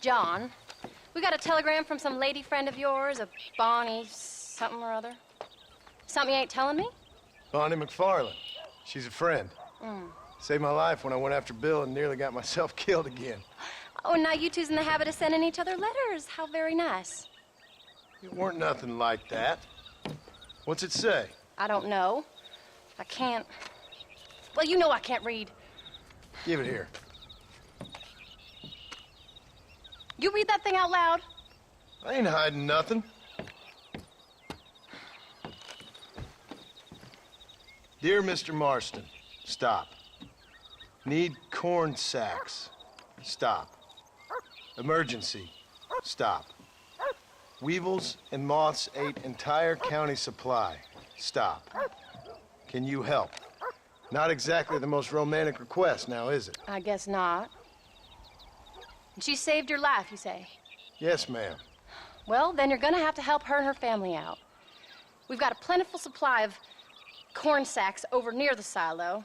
John. We got a telegram from some lady friend of yours, a Bonnie something or other. Something you ain't telling me? Bonnie McFarland. She's a friend. Saved my life when I went after Bill and nearly got myself killed again. Oh, and now you two's in the habit of sending each other letters. How very nice. It weren't nothing like that. What's it say? I don't know. I can't... Well, you know I can't read. Give it here. You read that thing out loud? I ain't hiding nothing. Dear Mr. Marston, stop. Need corn sacks. Stop. Emergency. Stop. Weevils and moths ate entire county supply. Stop. Can you help? Not exactly the most romantic request, now is it? I guess not. And she saved your life, you say? Yes, ma'am. Well, then you're gonna have to help her and her family out. We've got a plentiful supply of corn sacks over near the silo.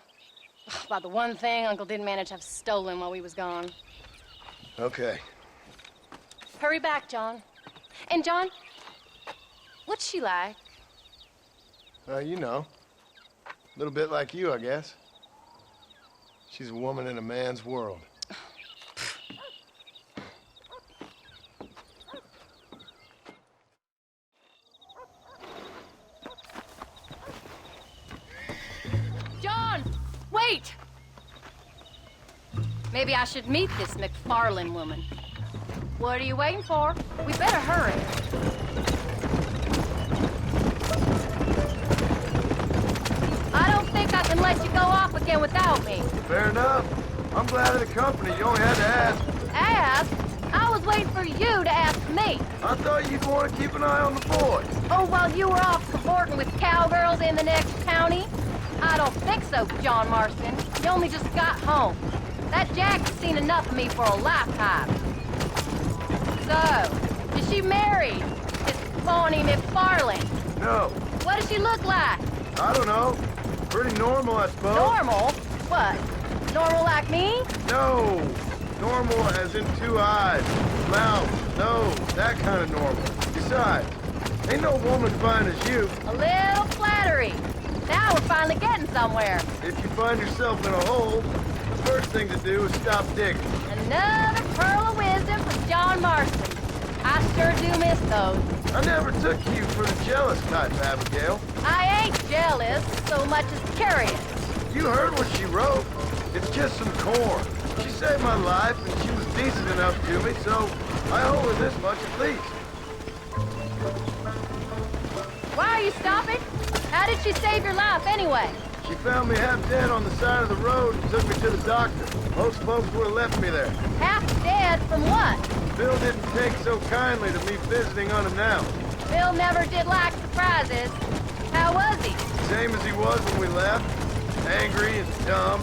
About the one thing Uncle didn't manage to have stolen while we was gone. Okay. Hurry back, John. And John, what's she like? You know. A little bit like you, I guess. She's a woman in a man's world. John, wait! Maybe I should meet this McFarland woman. What are you waiting for? We better hurry. I don't think I can let you go off again without me. Fair enough. I'm glad of the company. You only had to ask. Ask? I was waiting for you to ask me. I thought you'd want to keep an eye on the boys. Oh, while you were off cavorting with cowgirls in the next county? I don't think so, John Marston. You only just got home. That Jack has seen enough of me for a lifetime. So, is she married? This Bonnie McFarland? No. What does she look like? I don't know. Pretty normal, I suppose. Normal? What? Normal like me? No. Normal as in 2 eyes, mouth, nose, that kind of normal. Besides, ain't no woman fine as you. A little flattery. Now we're finally getting somewhere. If you find yourself in a hole, the first thing to do is stop digging. Another pearl of wisdom from John Marston. I sure do miss those. I never took you for the jealous type, Abigail. I ain't jealous so much as curious. You heard what she wrote. It's just some corn. She saved my life, and she was decent enough to me, so I owe her this much at least. Why are you stopping? How did she save your life anyway? She found me half dead on the side of the road and took me to the doctor. Most folks would have left me there. Half dead from what? Bill didn't take so kindly to me visiting on him now. Bill never did like surprises. How was he? Same as he was when we left. Angry and dumb.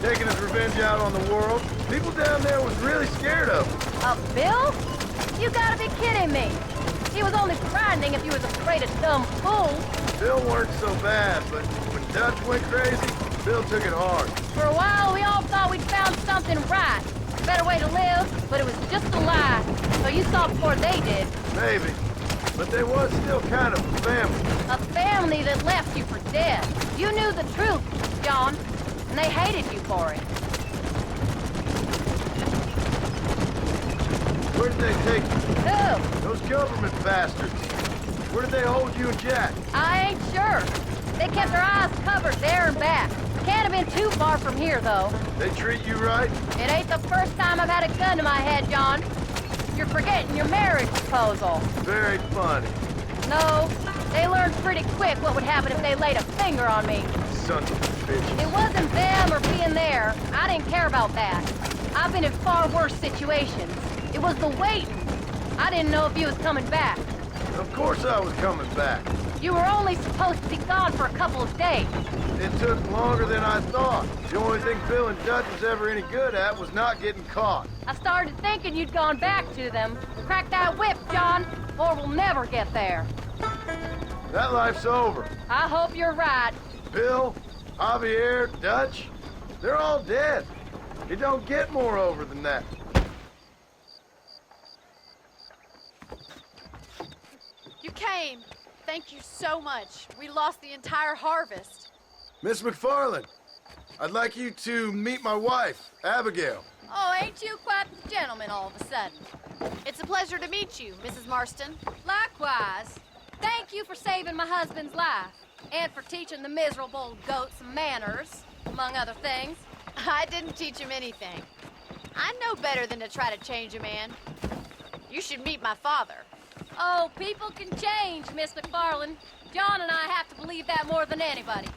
Taking his revenge out on the world. People down there was really scared of him. Bill? You gotta be kidding me. He was only frightening if you was afraid of dumb fools. Bill weren't so bad, but when Dutch went crazy, Bill took it hard. For a while, we all thought we'd found something right. A better way to live, but it was just a lie. So you saw before they did. Maybe. But they was still kind of a family. A family that left you for dead. You knew the truth, John, and they hated you for it. Where did they take you? Who? Those government bastards. Where did they hold you and Jack? I ain't sure. They kept their eyes covered there and back. Can't have been too far from here, though. They treat you right? It ain't the first time I've had a gun to my head, John. You're forgetting your marriage proposal. Very funny. No, they learned pretty quick what would happen if they laid a finger on me. Sons of bitches. It wasn't them or being there. I didn't care about that. I've been in far worse situations. It was the waiting. I didn't know if you was coming back. Of course I was coming back. You were only supposed to be gone for a couple of days. It took longer than I thought. The only thing Bill and Dutch was ever any good at was not getting caught. I started thinking you'd gone back to them. Crack that whip, John, or we'll never get there. That life's over. I hope you're right. Bill, Javier, Dutch, they're all dead. It don't get more over than that. came. Thank you so much. We lost the entire harvest. Miss McFarland, I'd like you to meet my wife, Abigail. Oh, ain't you quite the gentleman all of a sudden? It's a pleasure to meet you, Mrs. Marston. Likewise. Thank you for saving my husband's life, and for teaching the miserable goat some manners, among other things. I didn't teach him anything. I know better than to try to change a man. You should meet my father. Oh, people can change, Miss McFarland. John and I have to believe that more than anybody.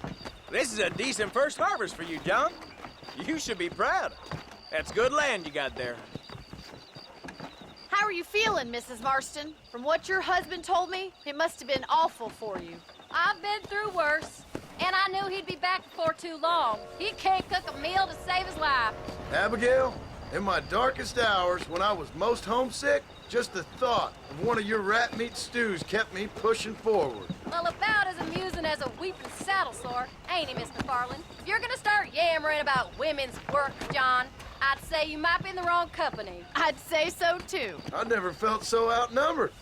This is a decent first harvest for you, John. You should be proud. That's good land you got there. How are you feeling, Mrs. Marston? From what your husband told me, it must have been awful for you. I've been through worse, and I knew he'd be back before too long. He can't cook a meal to save his life. Abigail, in my darkest hours, when I was most homesick, just the thought of one of your rat meat stews kept me pushing forward. Well, about as amusing as a weeping saddle sore, ain't he, Miss McFarland? If you're gonna start yammering about women's work, John, I'd say you might be in the wrong company. I'd say so, too. I never felt so outnumbered.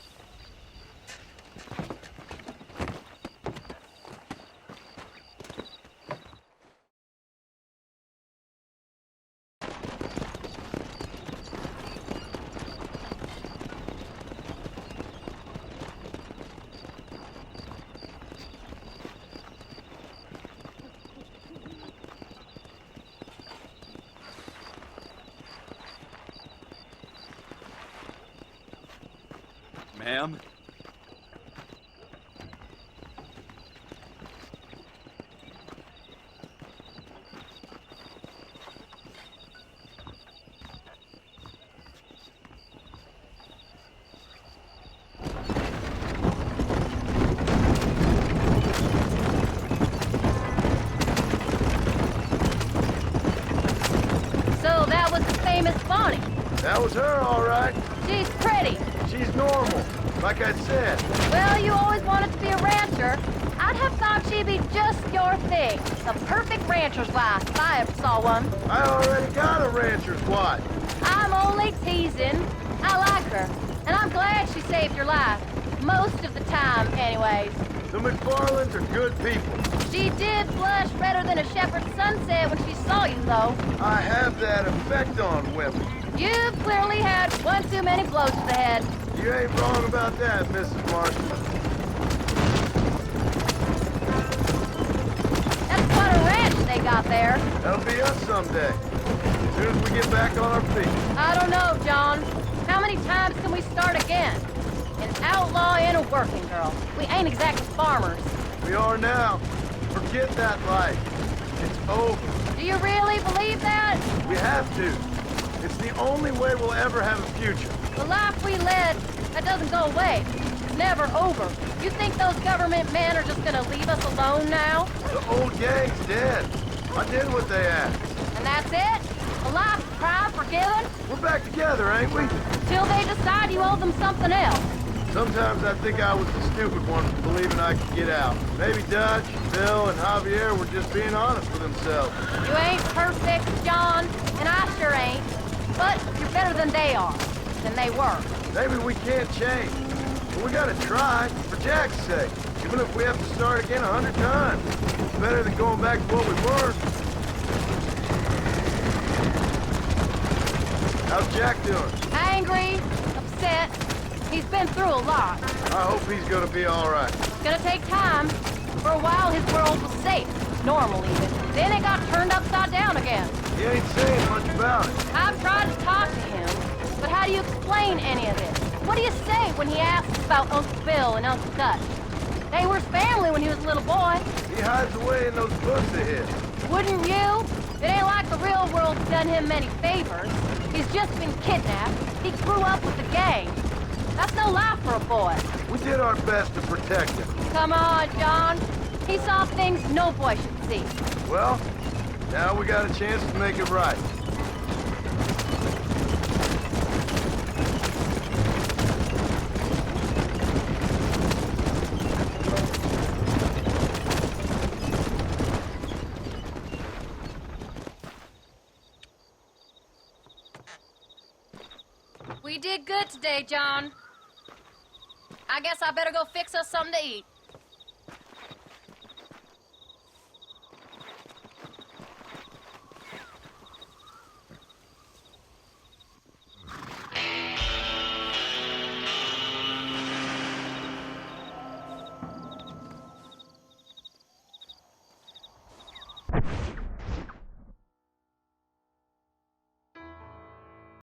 Ma'am? So that was the famous Bonnie. That was her, all right. She's pretty. She's normal, like I said. Well, you always wanted to be a rancher. I'd have thought she'd be just your thing. The perfect rancher's wife, if I ever saw one. I already got a rancher's wife. I'm only teasing. I like her, and I'm glad she saved your life. Most of the time, anyways. The McFarlands are good people. She did blush redder than a shepherd's sunset when she saw you, though. I have that effect on women. You've clearly had one too many blows to the head. You ain't wrong about that, Mrs. Marston. That's quite a ranch they got there. That'll be us someday. As soon as we get back on our feet. I don't know, John. How many times can we start again? An outlaw and a working girl. We ain't exactly farmers. We are now. Forget that life. It's over. Do you really believe that? We have to. It's the only way we'll ever have a future. The life we led, that doesn't go away. It's never over. You think those government men are just gonna leave us alone now? The old gang's dead. I did what they asked. And that's it? A life of crime forgiven? We're back together, ain't we? Till they decide you owe them something else. Sometimes I think I was the stupid one for believing I could get out. Maybe Dutch, Bill, and Javier were just being honest with themselves. You ain't perfect, John, and I sure ain't. But you're better than they are, than they were. Maybe we can't change. But we gotta try, for Jack's sake. Even if we have to start again 100 times. It's better than going back to what we were. How's Jack doing? Angry, upset. He's been through a lot. I hope he's gonna be all right. It's gonna take time. For a while, his world was safe. Normal, even. Then it got turned upside down again. He ain't saying much about it. I've tried to talk to him, but how do you explain any of this? What do you say when he asks about Uncle Bill and Uncle Dutch? They were his family when he was a little boy. He hides away in those books of his. Wouldn't you? It ain't like the real world's done him many favors. He's just been kidnapped. He grew up with the gang. That's no life for a boy. We did our best to protect him. Come on, John. He saw things no boy should see. Well, now we got a chance to make it right. We did good today, John. I guess I better go fix us something to eat.